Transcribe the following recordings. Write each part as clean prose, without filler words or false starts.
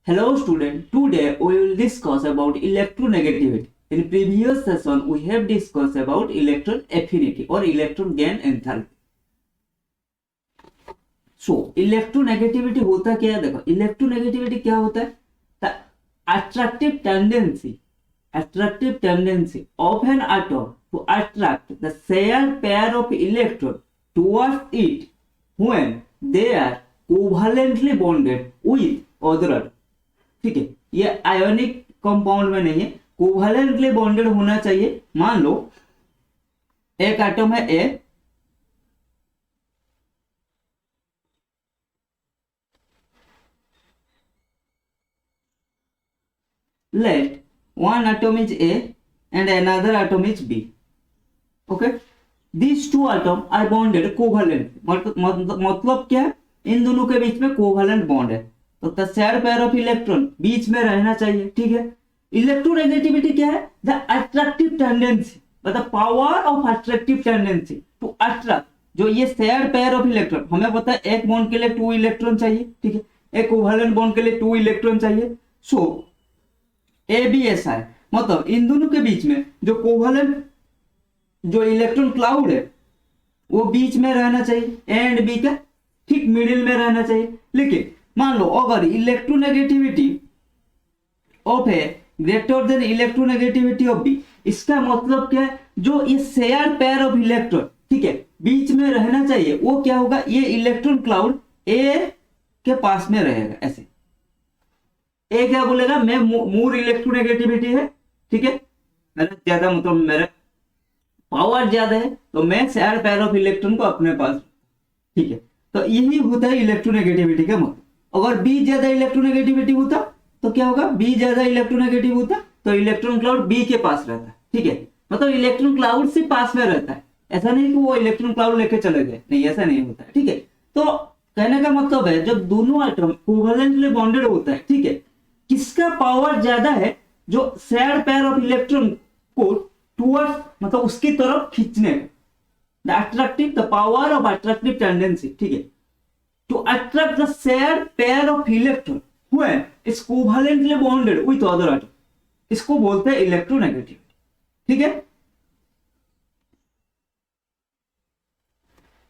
Hello student, today we will discuss about electronegativity. In previous session we have discussed about electron affinity or electron gain enthalpy. So electronegativity होता क्या है? देखो electronegativity क्या होता है? The attractive tendency of an atom to attract the shared pair of electron towards it when they are covalently bonded with other atom. ठीक है, ये आयोनिक कंपाउंड में नहीं है, कोवैलेंटली बॉन्डेड होना चाहिए। मान लो एक एटम है ए, let one atom is A and another atom is B. Okay, these two atoms are bonded covalently. मतलब क्या है? इन दोनों के बीच में कोवैलेंट बॉन्ड है, तो the share pair of electron बीच में रहना चाहिए। ठीक है, इलेक्ट्रोनेगेटिविटी क्या है? द अट्रैक्टिव टेंडेंसी, मतलब power of attractive tendency to attract. जो ये शेयर पेयर ऑफ इलेक्ट्रॉन, हमें पता है एक बॉन्ड के लिए 2 इलेक्ट्रॉन चाहिए। ठीक है, एक कोवैलेंट बॉन्ड के लिए 2 इलेक्ट्रॉन चाहिए। सो ए बी ऐसा है, मतलब इन दोनों के बीच में जो कोवैलेंट जो इलेक्ट्रॉन क्लाउड है वो बीच में रहना चाहिए, ए एंड बी का ठीक मिडिल में रहना चाहिए। लेकिन मान लो अगर electronegativity of A greater than electronegativity of B, इसका मतलब क्या है? जो ये शेयर पेयर ऑफ इलेक्ट्रॉन, ठीक है, बीच में रहना चाहिए, वो क्या होगा? ये इलेक्ट्रॉन क्लाउड ए के पास में रहेगा। ऐसे ए क्या बोलेगा? मैं मोर इलेक्ट्रोनेगेटिविटी है, ठीक है, मेरा ज्यादा, मतलब मेरा पावर ज्यादा है, तो मैं शेयर पेयर ऑफ इलेक्ट्रॉन को अपने पास। ठीक है, तो यही होता है इलेक्ट्रोनेगेटिविटी का मतलब। अगर बी ज्यादा इलेक्ट्रोनेगेटिविटी होता तो क्या होगा? बी ज्यादा इलेक्ट्रोनेगेटिव होता तो इलेक्ट्रॉन क्लाउड बी के पास रहता है। ठीक है, मतलब इलेक्ट्रॉन क्लाउड से पास में रहता है, ऐसा नहीं कि वो इलेक्ट्रॉन क्लाउड लेके चले गए, नहीं, ऐसा नहीं होता है। ठीक है, तो कहने का मतलब है जब दोनों एटम कोवैलेंटली बॉन्डेड होता है, ठीक है, किसका पावर ज्यादा है? जो शेयर पेयर ऑफ इलेक्ट्रॉन को टुवर्ड्स, मतलब उसकी तरफ खींचने का, the attractive, the power of attractive tendency, ठीक है, to attract the shared pair of electron when it's covalently bonded with other atom, इसको बोलते हैं इलेक्ट्रोनेगेटिविटी। ठीक है,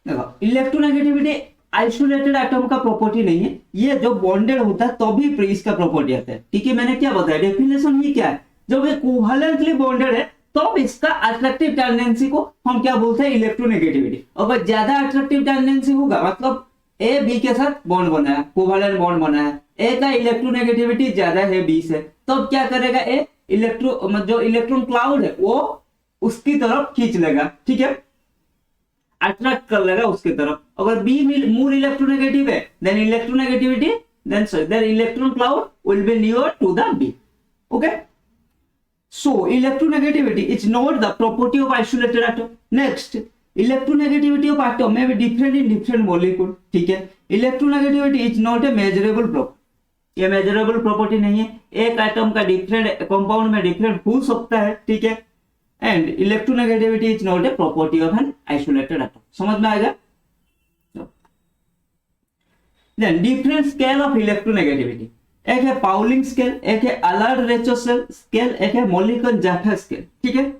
देखो इलेक्ट्रोनेगेटिविटी आइसोलेटेड एटम का प्रॉपर्टी नहीं है, ये जो बॉन्डेड होता है तभी तो इसका प्रॉपर्टी आता है। ठीक है, मैंने क्या बताया? डेफिनेशन ही क्या है? जब ये कोवैलेंटली बॉन्डेड है तो इसका अट्रैक्टिव टेंडेंसी को हम क्या बोलते हैं? इलेक्ट्रोनेगेटिविटी। अगर ज्यादा अट्रैक्टिव टेंडेंसी होगा, मतलब ए बी के साथ बॉन्ड बनाया, कोवैलेंट बॉन्ड बनाया, ए का इलेक्ट्रोनेगेटिविटी ज्यादा है बी से, तो अब क्या करेगा? ए जो इलेक्ट्रॉन क्लाउड है वो उसकी तरफ खींच लेगा। ठीक है, अट्रैक्ट कर लेगा उसकी तरफ। अगर बी मोर इलेक्ट्रोनेगेटिव है, then electronegativity, then electron cloud will be near to the B. Okay, so electronegativity is not the property of isolated atom. Next, electronegativity of atom में भी डिफरेंट इन डिफरेंट मॉलिक्यूल। ठीक है, electronegativity is not a measurable property, ये measurable property नहीं है। एक atom का different compound में डिफरेंट हो सकता है। ठीक है, and electronegativity is not a property of an isolated atom. समझ में आएगा? Then different scale of electronegativity, एक है पाउलिंग स्केल, एक है अलार्ड रेचो स्केल, एक है मोलिकन-जैफे स्केल। ठीक है,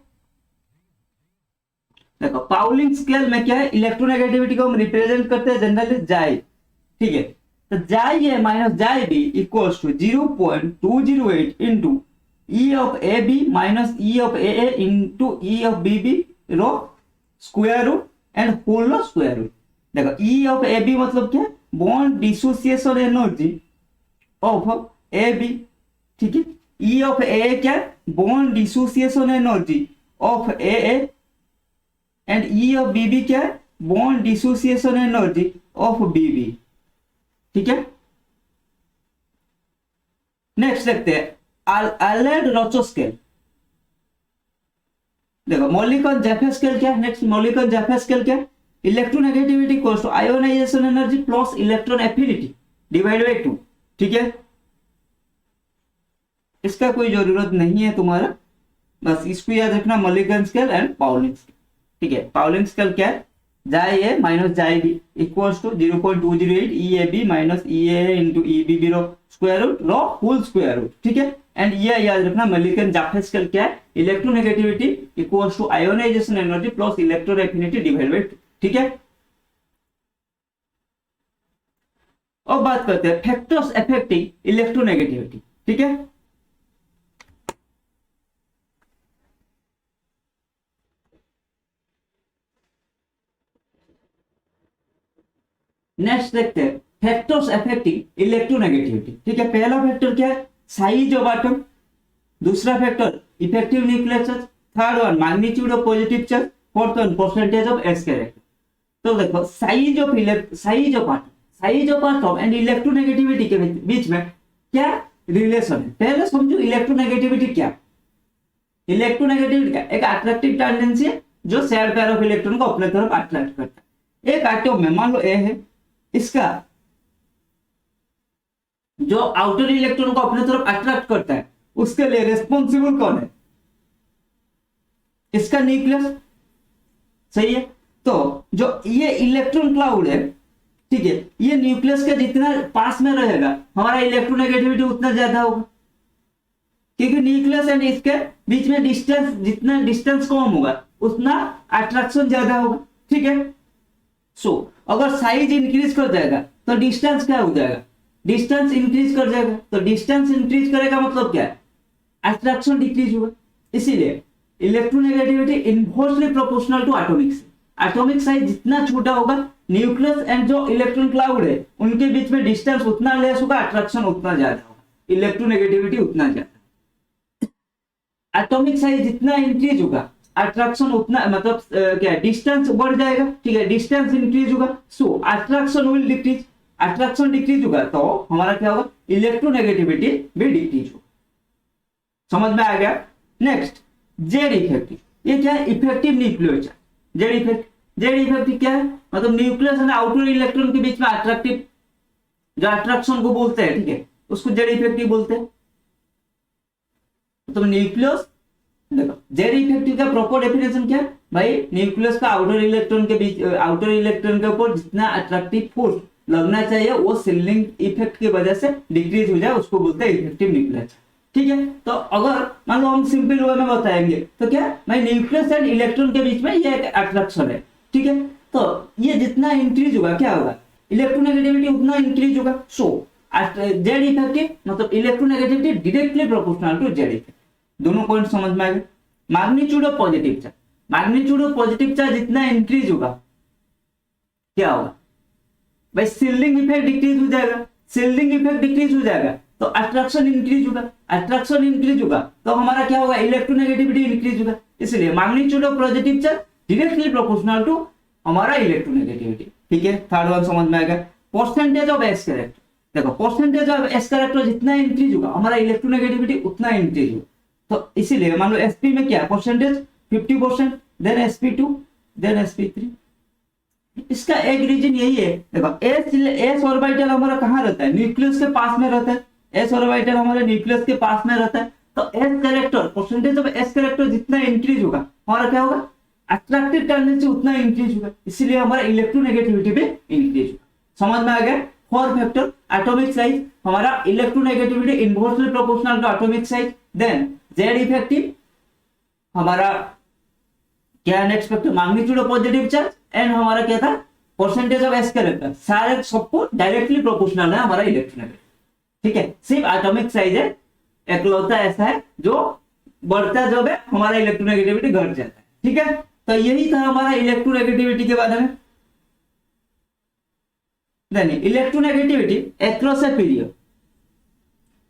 देखो पाउलिंग स्केल में क्या है? इलेक्ट्रोनेगेटिविटी को हम रिप्रेजेंट करते हैं जनरली जाई। ठीक है, तो chi A minus chi B equals to 0.208 into E of A B minus E of A A into E of B B root square root and whole square root. देखो E of A B मतलब क्या? Bond dissociation energy of A B. ठीक है, E of A क्या? Bond dissociation energy of A A, and E of B B क्या है? Bond dissociation energy of B B. ठीक है, नेक्स्ट देखते हैं अलार्ड रेचो स्केल। देखो मोलिकन-जैफे स्केल क्या है? नेक्स्ट मोलिकन-जैफे स्केल क्या है? Electronegativity equals to ionisation energy plus electron affinity divide by 2। ठीक है, इसका कोई जरूरत नहीं है तुम्हारा, बस इसको याद रखना, Mulliken scale and Pauling scale. ठीक है, पाउलिंग स्केल क्या है? Chi A minus chi B equals to 0.208 E A B minus E A into E B root square root root whole square root, ठीक है। एंड ये याद रखना मलिकन Jaffe scale क्या है, electronegativity equals to ionisation energy plus electro affinity divide by 2, ठीक है। अब बात करते हैं फैक्टर्स अफेक्टिंग इलेक्ट्रोनेगेटिविटी, ठीक है। नेक्स्ट देखते हैं फैक्टर्स अफेक्टिंग इलेक्ट्रोनेगेटिविटी, ठीक है। पहला फैक्टर क्या है, साइज ऑफ एटम। दूसरा factor effective nuclear charge. Third one magnitude of positive charge. Fourth one percentage of S character. तो देखो size of atom and electronegativity के बीच में क्या रिलेशन है, पहले समझो इलेक्ट्रोनेगेटिविटी क्या। इलेक्ट्रोनेगेटिविटी क्या, एक अट्रैक्टिव टेंडेंसी है जो शेयर पेयर ऑफ इलेक्ट्रॉन को अपने तरफ अट्रैक्ट करता है। एक एटम में मान लो ए है, इसका जो आउटर इलेक्ट्रॉन को अपने तरफ अट्रैक्ट करता है उसके लिए रिस्पॉन्सिबल कौन है, इसका न्यूक्लियस, सही है। तो जो ये इलेक्ट्रॉन क्लाउड है, ठीक है, ये न्यूक्लियस के जितना पास में रहेगा हमारा इलेक्ट्रोनेगेटिविटी उतना ज्यादा होगा, क्योंकि न्यूक्लियस एंड इसके बीच में डिस्टेंस, जितना डिस्टेंस कम होगा उतना अट्रैक्शन ज्यादा होगा, ठीक है। सो अगर साइज इंक्रीज कर जाएगा तो डिस्टेंस क्या हो जाएगा, डिस्टेंस इंक्रीज कर जाएगा। तो डिस्टेंस इंक्रीज करेगा मतलब क्या है, अट्रैक्शन डिक्रीज होगा। इसीलिए electronegativity inversely proportional to atomic size. Atomic size जितना छोटा होगा न्यूक्लियस एंड जो इलेक्ट्रॉन क्लाउड है उनके बीच में डिस्टेंस उतना लेस होगा, अट्रैक्शन उतना ज्यादा होगा, इलेक्ट्रोनेगेटिविटी उतना ज्यादा। एटॉमिक साइज जितना इंक्रीज होगा अट्रैक्शन उतना, मतलब क्या डिस्टेंस बढ़ जाएगा, ठीक है, डिस्टेंस इंक्रीज होगा, so attraction will decrease. Attraction decrease होगा तो हमारा क्या होगा, इलेक्ट्रोनेगेटिविटी भी डिक्रीज होगा। समझ में आ गया। नेक्स्ट जेड इफेक्टिव, ये क्या है, effective nuclear charge. Z effective क्या है, मतलब न्यूक्लियस एंड आउटर इलेक्ट्रॉन के बीच में अट्रैक्टिव, जो अट्रैक्शन को बोलते हैं, ठीक है, उसको जेड इफेक्टिव बोलते हैं। तो न्यूक्लियस, देखो जेड इफेक्टिव का प्रॉपर डेफिनेशन क्या है भाई, न्यूक्लियस का आउटर इलेक्ट्रॉन के बीच, आउटर इलेक्ट्रॉन के ऊपर जितना अट्रैक्टिव फोर्स लगना चाहिए वो सीलिंग इफेक्ट की वजह से डिक्रीज हो जाए, उसको बोलते हैं इफेक्टिव न्यूक्लियर, ठीक है। तो अगर मान लो हम सिंपल वे में बताएंगे तो क्या भाई, न्यूक्लियस एंड इलेक्ट्रॉन के बीच में ये एक अट्रैक्शन है, ठीक है। तो ये जितना इंक्रीज होगा क्या होगा, इलेक्ट्रोनेगेटिविटी उतना इंक्रीज होगा। सो जेड इफेक्टिव मतलब electronegativity directly proportional to Z effect. दोनों पॉइंट समझ में आ गए। Magnitude of positive charge, magnitude of positive charge जितना इंक्रीज होगा क्या होगा भाई, सीलिंग इफेक्ट डिक्रीज हो जाएगा। सीलिंग इफेक्ट डिक्रीज हो जाएगा तो अट्रैक्शन इंक्रीज होगा। अट्रैक्शन इंक्रीज होगा तो हमारा क्या होगा, इलेक्ट्रोनेगेटिविटी इंक्रीज होगा। इसलिए magnitude of positive charge directly proportional to हमारा इलेक्ट्रोनेगेटिविटी, ठीक है। थर्ड वन समझ में आएगा। परसेंटेज ऑफ एस कैरेक्टर, देखो परसेंटेज ऑफ एस कैरेक्टर जितना इंक्रीज होगा हमारा इलेक्ट्रोनेगेटिविटी उतना इंक्रीज होगा। तो इसीलिए मान लो एसपी में क्या percentage 50%, then sp2, then sp3। इसका एक रीजन यही है, देखो एस ऑर्बिटल हमारा कहाँ रहता है, न्यूक्लियस के पास में रहता है। एस ऑर्बिटल हमारे न्यूक्लियस के पास में रहता है। तो S character, percentage of S character जितना इंक्रीज होगा हमारा क्या होगा, अट्रैक्टिव टेंडेंसी उतना इंक्रीज होगा, इसीलिए हमारा इलेक्ट्रोनेगेटिविटी भी इंक्रीज होगा। समझ में आ गया। फोर्थ फैक्टर एटॉमिक साइज, हमारा electronegativity inversely proportional to atomic size. Then Z effective हमारा क्या, next factor magnitude of positive charge, and हमारा क्या था, परसेंटेज ऑफ एस कैरेक्टर, सारे सबको डायरेक्टली प्रोपोर्शनल है हमारा इलेक्ट्रोनेगेटिविटी, ठीक है। सिर्फ एटॉमिक साइज है एकलौता ऐसा है जो बढ़ता जब है हमारा इलेक्ट्रोनेगेटिविटी घट जाता है, ठीक है। तो यही था हमारा इलेक्ट्रोनेगेटिविटी के बारे में। इलेक्ट्रोनेगेटिविटी एक्रॉस ए पीरियड,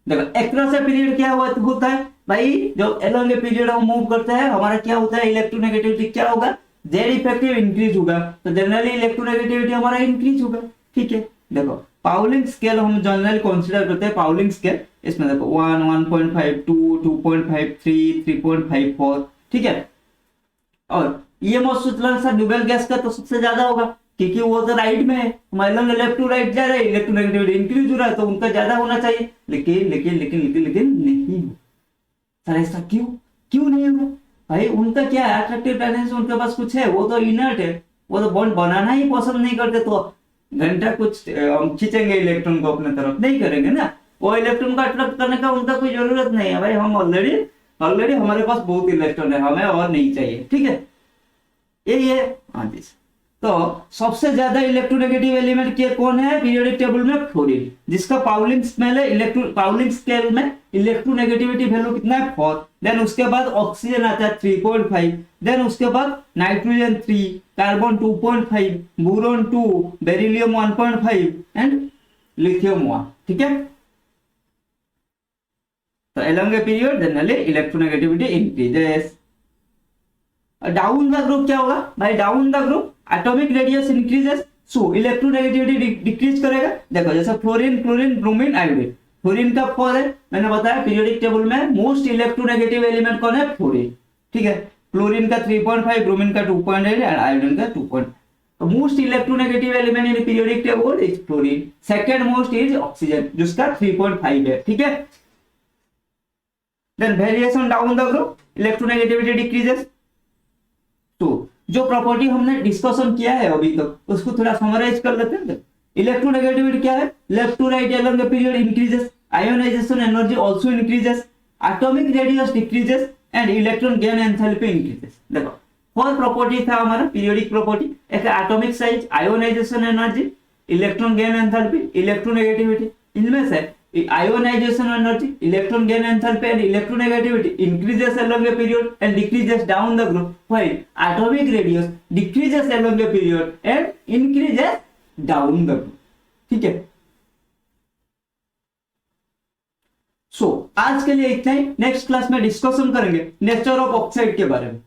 देखो एक्रॉस ए पीरियड क्या होता है भाई, जो अलोंग ए पीरियड हम मूव करते हैं हमारा क्या होता है, इलेक्ट्रोनेगेटिविटी क्या होगा, जेड इफेक्टिव इंक्रीज होगा, तो जनरली इलेक्ट्रोनेगेटिविटी हमारा इंक्रीज होगा, ठीक है। देखो पाउलिंग स्केल हम जनरली कंसीडर करते हैं, पाउलिंग स्केल इसमें देखो 1, 1.52, 2.53, 3.54, ठीक है। और ईएमएस सूचकांक न्यूबेल गैस का तो सबसे ज्यादा होगा क्योंकि वो तो राइट में है, हमारे लोग लेफ्ट टू राइट जा रहे हैं, इलेक्ट्रोनेगेटिविटी इंक्रीज हो रहा है तो उनका ज्यादा होना चाहिए, लेकिन लेकिन लेकिन लेकिन लेकिन नहीं हो। सर ऐसा क्यों नहीं होगा भाई, उनका क्या है, अट्रैक्टिव टेंडेंसी उनके पास कुछ है, वो तो इनर्ट है, वो तो बॉन्ड बनाना ही पसंद नहीं करते, तो घंटा कुछ हम खींचेंगे इलेक्ट्रॉन को अपने तरफ नहीं करेंगे ना। वो इलेक्ट्रॉन को अट्रैक्ट करने का उनका कोई जरूरत नहीं है भाई, हम ऑलरेडी हमारे पास बहुत इलेक्ट्रॉन है, हमें और नहीं चाहिए, ठीक है। यही है। हाँ जी। तो सबसे ज्यादा इलेक्ट्रोनेगेटिव एलिमेंट के कौन है पीरियोडिक टेबल में? फ्लोरीन, जिसका पाउलिंग स्मेल है, पाउलिंग स्केल में इलेक्ट्रोनेगेटिविटी वैल्यू कितना है? 4। देन उसके बाद ऑक्सीजन आता है 3.5, देन उसके बाद nitrogen 3, carbon 2.5, boron 2, beryllium 1.5 and lithium 1, ठीक है। तो along a period generally electronegativity increases. Down the group क्या होगा भाई? Down the group atomic radius increases, so electronegativity decrease करेगा। देखो जैसे fluorine, chlorine, bromine, iodine. Fluorine का 4 है, मैंने बताया पीरियोडिक टेबल में मोस्ट इलेक्ट्रोनेगेटिव एलिमेंट कौन है? फ्लोरीन, ठीक है। क्लोरीन का 3.5, ब्रोमीन का 2.8 एंड आयोडीन का 2. Most electronegative element in periodic table is fluorine. Second most is oxygen जिसका 3.5 है, ठीक है। Then variation down the group electronegativity decreases. तो जो प्रॉपर्टी हमने डिस्कशन किया है अभी तक उसको थोड़ा समराइज कर लेते हैं। इलेक्ट्रोनेगेटिविटी क्या है? Left to right along the period increases, ionization energy also increases, atomic radius decreases and electron gain enthalpy increases। देखो 4 प्रॉपर्टी था हमारा पीरियोडिक प्रॉपर्टी, एक atomic size, ionization energy, electron gain enthalpy, electronegativity. इनमें से ionization energy, electron gain enthalpy and electronegativity increases along a period and decreases down the group, while atomic radius decreases along a period and increases down the group, ठीक है। सो आज के लिए इतना ही। Next class में discussion करेंगे nature of oxide के बारे में।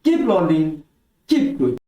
Keep learning, keep growing.